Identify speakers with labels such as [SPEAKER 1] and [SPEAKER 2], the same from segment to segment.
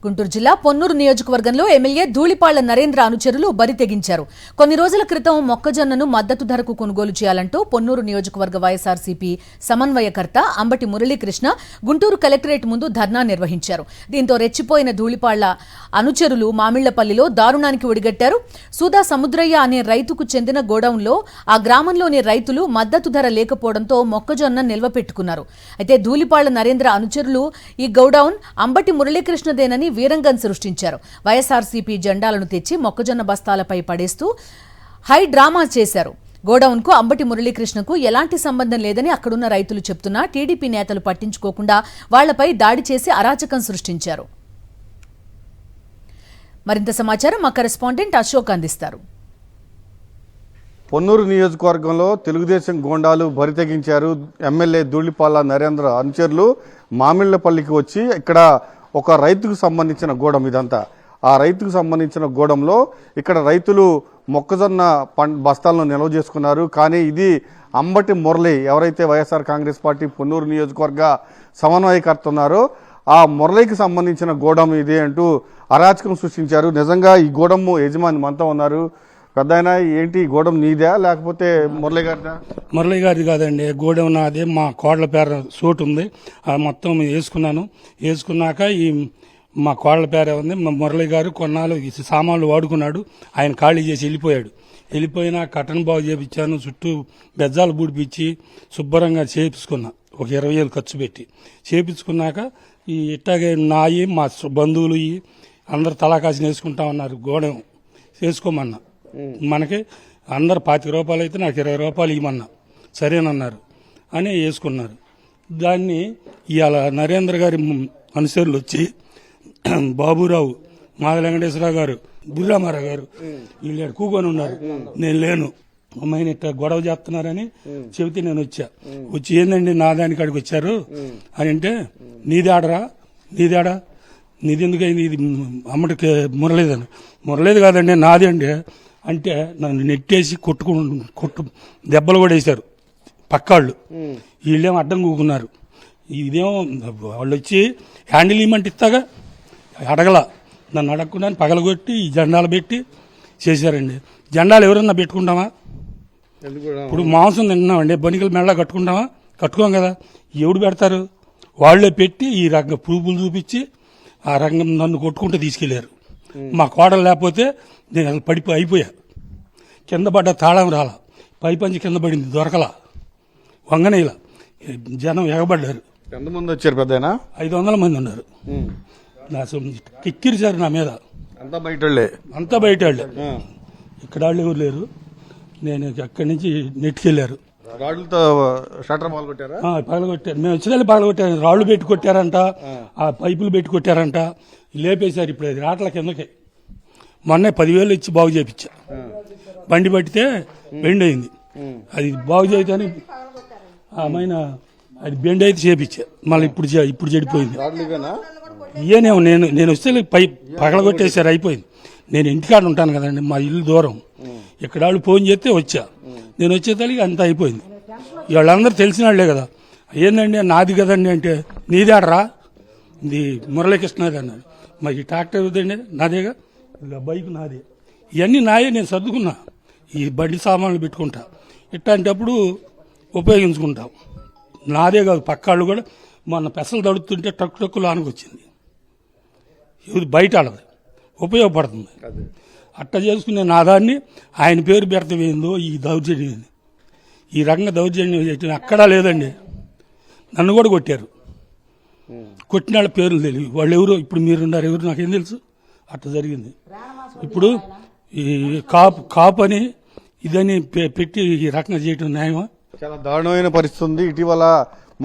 [SPEAKER 1] గుంటూరు జిల్లా పొన్నూరు నియోజకవర్గంలో ఎమ్మెల్యే ధూళిపాళ్ల నరేంద్ర అనుచరులు బరి తెగించారు. కొన్ని రోజుల క్రితం మొక్కజొన్నను మద్దతు ధరకు కొనుగోలు చేయాలంటూ పొన్నూరు నియోజకవర్గ వైఎస్ఆర్సీపీ సమన్వయకర్త అంబటి మురళీకృష్ణ గుంటూరు కలెక్టరేట్ ముందు ధర్నా నిర్వహించారు. దీంతో రెచ్చిపోయిన ధూళిపాళ్ల అనుచరులు మామిళ్లపల్లిలో దారుణానికి ఒడిగట్టారు. సూదా సముద్రయ్య అనే రైతుకు చెందిన గోడౌన్లో ఆ గ్రామంలోని రైతులు మద్దతు ధర లేకపోవడంతో మొక్కజొన్న నిల్వ పెట్టుకున్నారు. అయితే ధూళిపాళ్ల నరేంద్ర అనుచరులు ఈ గోడౌన్ అంబటి మురళీకృష్ణదేనని వీరంగం సృష్టించారు. వైఎస్ఆర్సీపీ జెండాలను తెచ్చి మొక్కజొన్న బస్తాలపై పడేస్తూ హై డ్రామా చేశారు. గోడౌన్కు అంబటి మురళీకృష్ణకు ఎలాంటి సంబంధం లేదని అక్కడున్న రైతులు చెప్తున్నా టీడీపీ నేతలు పట్టించుకోకుండా వాళ్లపై దాడి చేసి అరాచకం సృష్టించారు. మరింత సమాచారం మా కరెస్పాండెంట్ అశోక్ అందిస్తారు.
[SPEAKER 2] పొన్నూరు నియోజకవర్గంలో తెలుగుదేశం గోండాలు బరి తెగించారు. ఎమ్మెల్యే ధూళిపాళ్ల నరేంద్ర అనుచరులు మామిళ్లపల్లికి వచ్చి ఇక్కడ ఒక రైతుకు సంబంధించిన గోడం ఇదంతా. ఆ రైతుకు సంబంధించిన గోడంలో ఇక్కడ రైతులు మొక్కజొన్న బస్తాలను నిల్వ చేసుకున్నారు. కానీ ఇది అంబటి మురళి ఎవరైతే వైఎస్ఆర్ కాంగ్రెస్ పార్టీ పొన్నూరు నియోజకవర్గ సమన్వయకర్త ఉన్నారో ఆ మురళికి సంబంధించిన గోడం ఇది అంటూ అరాచకం సృష్టించారు. నిజంగా ఈ గోడము యజమాని మనతో ఉన్నారు. పెద్దాయన ఏంటి గోడం నీదా లేకపోతే మురళి గారిదా?
[SPEAKER 3] మురళి గారిది కాదండి, గోడం నాదే. మా కోడల పేర సోటు ఉంది, మొత్తం వేసుకున్నాను. వేసుకున్నాక ఈ మా కోడల పేరే ఉంది. మా మురళి గారు కొన్నాళ్ళు సామాన్లు వాడుకున్నాడు. ఆయన ఖాళీ చేసి వెళ్ళిపోయినా కటన్ బాగు చేయించాను. చుట్టూ బెజ్జాలు బూడిపించి శుభ్రంగా చేపించుకున్నా. ఒక 20,000 ఖర్చు పెట్టి చేపించుకున్నాక ఈ ఇట్టాగే నాయి మా బంధువులు అందరు తలాకాసిన వేసుకుంటా ఉన్నారు. గోడం వేసుకోమన్నా, మనకి అందరు 25 రూపాయలు అయితే నాకు 20 రూపాయలు ఇవ్వమన్నా, సరేనన్నారు అని వేసుకున్నారు. దాన్ని ఇవాళ నరేంద్ర గారి అనుచరులు వచ్చి బాబురావు, మాధవ వెంకటేశ్వరరావు గారు, బుర్రామారావు గారు వీళ్ళు కూకొని ఉన్నారు. నేను లేను, అమ్మాయిని ఇట్లా గొడవ చేస్తున్నారని చెబితే నేను వచ్చి ఏందండి నా దాని కాడికి వచ్చారు అని అంటే నీదేడరా నీది ఎందుకైంది, ఇది అమ్మటికి మురళేది కాదండి నాది అండి అంటే నన్ను నెట్టేసి కొట్టు దెబ్బలు కూడా వేశారు పక్కాళ్ళు. వీళ్ళేమో అడ్డం కూకున్నారు. ఇదేమో వాళ్ళు వచ్చి హ్యాండిల్ ఇవ్వమంటే ఇస్తాగా అడగలా, నన్ను అడగకుండా పగలగొట్టి ఈ జెండాలు పెట్టి చేశారండి. జెండాలు ఎవరన్నా పెట్టుకుంటామా? ఇప్పుడు మాంసం తింటున్నామండి, బనికల మెళ్ళ కట్టుకోం కదా. ఎవడు పెడతారు? వాళ్లే పెట్టి ఈ రంగ ప్రూఫ్లు చూపించి ఆ రంగం నన్ను కొట్టుకుంటూ తీసుకెళ్లారు. మా కోడలు లేకపోతే నేను అసలు అయిపోయా. కింద పడ్డ తాళం రాలా, పైపంచి కింద పడింది, దొరకలా, వంగనేలా. జనం ఎగబడ్డారు.
[SPEAKER 2] ఎంతమంది వచ్చారు పెద్దయినా?
[SPEAKER 3] 500 మంది ఉన్నారు. కిక్కిరిచారు నా మీద.
[SPEAKER 2] అంతా బయట వాళ్ళే.
[SPEAKER 3] ఇక్కడ వాళ్ళు ఎవరు లేరు. నేను అక్కడి నుంచి నెట్టుకెళ్లారు.
[SPEAKER 2] రాళ్లతో షట్టర్ పగలగొట్టారా?
[SPEAKER 3] పగలగొట్టారు. మేము వచ్చిన పగలగొట్టారు. రాళ్లు పెట్టి కొట్టారంట, ఆ పైపులు పెట్టి కొట్టారంట. లేపేశారు. ఇప్పుడు అది రాట్ల కిందకే. మొన్నే 10,000 ఇచ్చి బాగు చేయించా. బండి పట్టితే బెండ్ అయింది. అది బాగు చేయని ఆమెన అది బెండ్ అయితే చేపించా. మళ్ళీ ఇప్పుడు చెడిపోయింది. ఇయ్యనేమో నేను వస్తే పగలగొట్టేసారు, అయిపోయింది. నేను ఇంటికాడ ఉంటాను కదండి, మా ఇల్లు దూరం. ఇక్కడ వాళ్ళు ఫోన్ చేస్తే వచ్చా. నేను వచ్చేసరికి అంతా అయిపోయింది. వాళ్ళందరూ తెలిసిన వాళ్లే కదా. ఏందండి నాది కదండి అంటే నీదేడరా, ఇది మురళీకృష్ణది అన్నారు. మరి ఈ ట్రాక్టర్ ఇదండి నాదేగా, బైక్ నాదే, ఇవన్నీ నాయే. నేను సర్దుకున్నా, ఈ బండి సామాన్లు పెట్టుకుంటా. ఇట్లాంటప్పుడు ఉపయోగించుకుంటాం. నాదే కాదు, పక్కాళ్ళు కూడా. మొన్న పెసలు తడుతుంటే టక్కులు ఆనుకొచ్చింది. ఇది బయట ఆడదు, ఉపయోగపడుతుంది. అట్ట చేసుకునే నాదాన్ని ఆయన పేరు పెడతామేందో ఈ దౌర్జన్యం, ఈ రకంగా దౌర్జన్యం చేయటం అక్కడా లేదండి. నన్ను కూడా కొట్టారు. కొట్టిన వాళ్ళ పేర్లు తెలియదు. వాళ్ళు ఎవరు, ఇప్పుడు మీరున్నారు ఎవరు నాకేం తెలుసు. అట్లా జరిగింది. ఇప్పుడు ఈ కాపు అని ఇదని పెట్టి ఈ రకంగా చేయటం న్యాయమా?
[SPEAKER 2] చాలా దారుణమైన పరిస్థితి ఉంది. ఇటీవల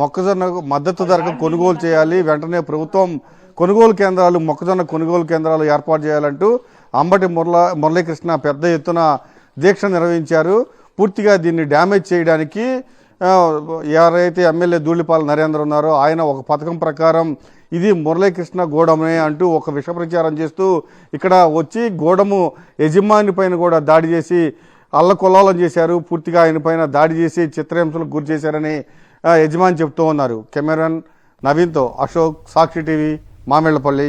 [SPEAKER 2] మొక్కజొన్న మద్దతు ధరకు కొనుగోలు చేయాలి, వెంటనే ప్రభుత్వం మొక్కజొన్న కొనుగోలు కేంద్రాలు ఏర్పాటు చేయాలంటూ అంబటి మురళీకృష్ణ పెద్ద ఎత్తున దీక్ష నిర్వహించారు. పూర్తిగా దీన్ని డ్యామేజ్ చేయడానికి ఎవరైతే ఎమ్మెల్యే ధూళిపాళ్ల నరేంద్ర ఉన్నారో ఆయన ఒక పథకం ప్రకారం ఇది మురళీకృష్ణ గోడమే అంటూ ఒక విష ప్రచారం చేస్తూ ఇక్కడ వచ్చి గోడము యజమాని పైన కూడా దాడి చేసి అల్లకొల్లాలం చేశారు. పూర్తిగా ఆయన పైన దాడి చేసి చిత్రహింసలకు గురి చేశారని యజమాని చెప్తూ ఉన్నారు. కెమెరామెన్ నవీన్తో అశోక్, సాక్షి టీవీ, మామిళ్లపల్లి.